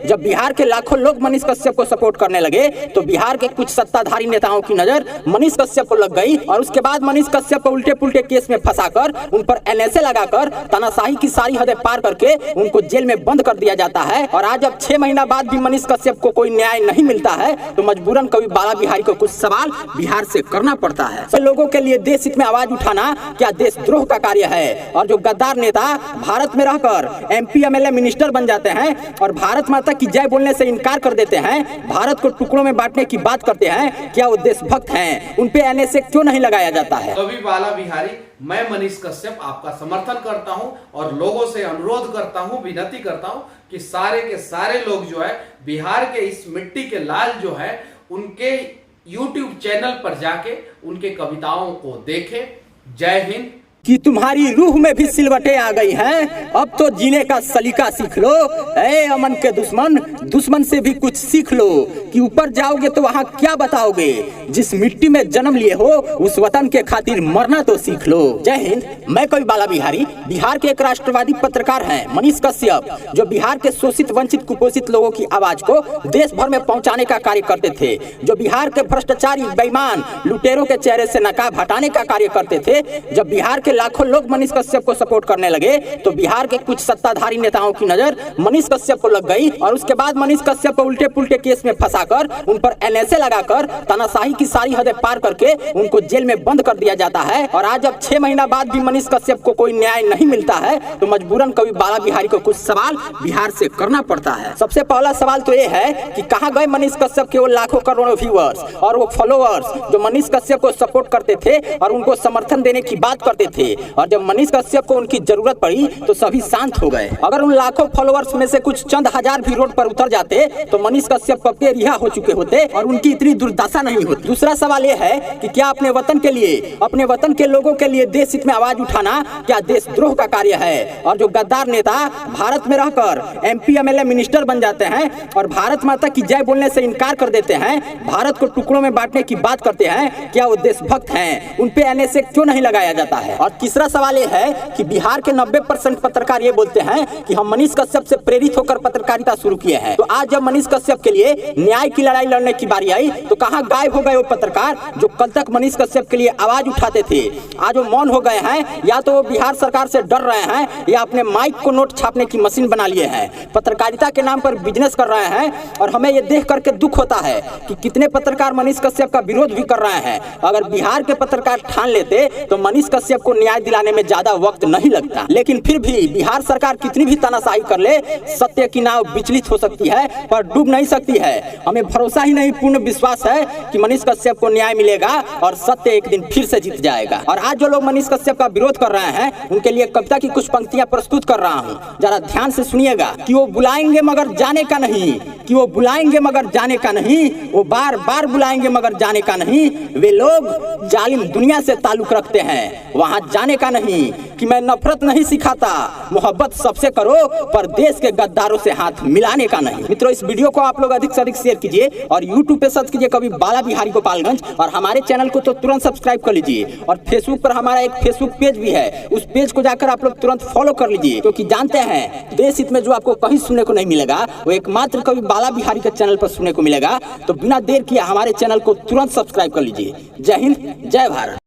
जब बिहार के लाखों लोग मनीष कश्यप को सपोर्ट करने लगे तो बिहार के कुछ सत्ताधारी नेताओं की नजर मनीष कश्यप को लग गई और उसके बाद मनीष कश्यप को उल्टे पुल्टे केस में फंसाकर उन पर एनएसए लगाकर तानाशाही की सारी हदें पार करके उनको जेल में बंद कर दिया जाता है। और आज अब 6 महीना बाद भी मनीष कश्यप को कोई न्याय नहीं मिलता है तो मजबूरन कवि बाला बिहारी को कुछ सवाल बिहार से करना पड़ता है। तो लोगों के लिए देश हित में आवाज उठाना क्या देशद्रोह का कार्य है? और जो गद्दार नेता भारत में रहकर MP MLA मिनिस्टर बन जाते हैं और भारत माता की जय बोलने से इनकार कर देते हैं, भारत को टुकड़ों में बांटने की बात करते हैं, क्या वो देशभक्त हैं? उन पे एनएसए क्यों नहीं लगाया जाता है? कवि बाला बिहारी, मैं मनीष कश्यप आपका समर्थन करता हूं और लोगों से अनुरोध करता हूं, विनती करता हूं कि सारे के सारे लोग जो है बिहार के इस मिट्टी के लाल जो है उनके YouTube चैनल पर जाके उनके कविताओं को देखें। जय हिंद। कि तुम्हारी रूह में भी सिलवटें आ गई हैं, अब तो जीने का सलीका सीख लो। ए अमन के दुश्मन, दुश्मन से भी कुछ सीख लो कि ऊपर जाओगे तो वहां क्या बताओगे। जिस मिट्टी में जन्म लिए हो उस वतन के खातिर मरना तो सीख लो। जय हिंद। मैं कवि बाला बिहारी बिहार के एक राष्ट्रवादी पत्रकार हैं मनीष कश्यप, जो बिहार के शोषित वंचित कुपोषित लोगों की आवाज को देश भर में पहुंचाने का कार्य करते थे, जो बिहार के भ्रष्टाचारी बेईमान लुटेरों के चेहरे से नकाब हटाने का कार्य करते थे। जब बिहार के लाखों लोग मनीष कश्यप को सपोर्ट करने लगे तो बिहार के कुछ सत्ताधारी नेताओं की नजर मनीष कश्यप को लग गई और उसके बाद मनीष कश्यप को उल्टे पुल्टे केस में फंसाकर उन पर एनएसए लगाकर तानाशाही की सारी हदें पार करके उनको जेल में बंद कर दिया जाता है। और आज अब 6 महीना बाद भी मनीष कश्यप को कोई न्याय नहीं मिलता है तो मजबूरन कवि बाला बिहारी को कुछ सवाल बिहार से करना पड़ता है। सबसे पहला सवाल तो ये है कि कहां गए मनीष कश्यप के वो लाखों करोड़ों व्यूअर्स और वो फॉलोअर्स जो मनीष कश्यप को सपोर्ट करते थे और उनको समर्थन देने की बात करते थे। और जब मनीष कश्यप को उनकी जरूरत पड़ी तो सभी शांत हो गए। अगर उन लाखों फॉलोअर्स में से कुछ चंद हजार भी रोड पर उतर जाते तो मनीष कश्यप कब के रिहा हो चुके होते और उनकी इतनी दुर्दशा नहीं होती। दूसरा सवाल यह है कि क्या अपने वतन के लिए, अपने वतन के लोगों के लिए देश हित में आवाज उठाना क्या देशद्रोह का कार्य है? और जो गद्दार नेता भारत में रहकर MP MLA मिनिस्टर बन जाते हैं और भारत माता की जय बोलने से इनकार कर देते हैं, भारत को टुकड़ों में बांटने की बात करते हैं, क्या वो देशभक्त हैं? उन पे एनएसए क्यों नहीं लगाया जाता है? और तीसरा सवाल यह है कि बिहार के 90% पत्रकार ये बोलते हैं कि हम मनीष कश्यप से प्रेरित होकर पत्रकारिता शुरू किए हैं। तो आज जब मनीष कश्यप के लिए न्याय की लड़ाई लड़ने की बारी आई तो कहां गायब हो गए वो पत्रकार जो कल तक मनीष कश्यप के लिए आवाज उठाते थे? आज वो मौन हो गए हैं, या तो वो बिहार सरकार से डर रहे हैं या अपने माइक को नोट छापने की मशीन बना लिए हैं। पत्रकारिता के नाम पर बिजनेस कर रहे हैं और हमें ये देख करके दुख होता है कि कितने पत्रकार मनीष कश्यप का विरोध भी कर रहे हैं। अगर बिहार के पत्रकार ठान लेते तो मनीष कश्यप को न्याय दिलाने में ज्यादा वक्त नहीं लगता। लेकिन फिर भी बिहार सरकार कितनी भी तानाशाही कर ले, सत्य की नाव विचलित हो सकती है पर डूब नहीं सकती है। हमें भरोसा ही नहीं, पूर्ण विश्वास है कि मनीष कश्यप को न्याय मिलेगा और सत्य एक दिन फिर से जीत जाएगा। और आज जो लोग मनीष कश्यप का विरोध कर रहे हैं उनके लिए कविता की कुछ पंक्तियां प्रस्तुत कर रहा हूं, जरा ध्यान से सुनिएगा। कि वो बुलाएंगे मगर जाने का नहीं, कि वो बुलाएंगे मगर जाने का नहीं, वो बार बार बुलाएंगे मगर जाने का नहीं। वे लोग जालिम दुनिया से ताल्लुक रखते हैं, वहां जाने का नहीं। कि मैं नफरत नहीं सिखाता, मोहब्बत सबसे करो, पर देश के गद्दारों से हाथ मिलाने का नहीं। मित्रों, इस वीडियो को आप लोग अधिक से अधिक शेयर कीजिए और YouTube पे सर्च कीजिए कवि बाला बिहारी गोपालगंज और हमारे चैनल को तो तुरंत सब्सक्राइब कर लीजिए। और फेसबुक पर हमारा एक फेसबुक पेज भी है, उस पेज को जाकर आप लोग तुरंत फॉलो कर लीजिए, क्योंकि जानते हैं देश हित में जो आपको कहीं सुनने को नहीं मिलेगा वो एकमात्र कवि बाला बिहारी के चैनल पर सुनने को मिलेगा। तो बिना देर किए हमारे चैनल को तुरंत सब्सक्राइब कर लीजिए। जय हिंद, जय भारत।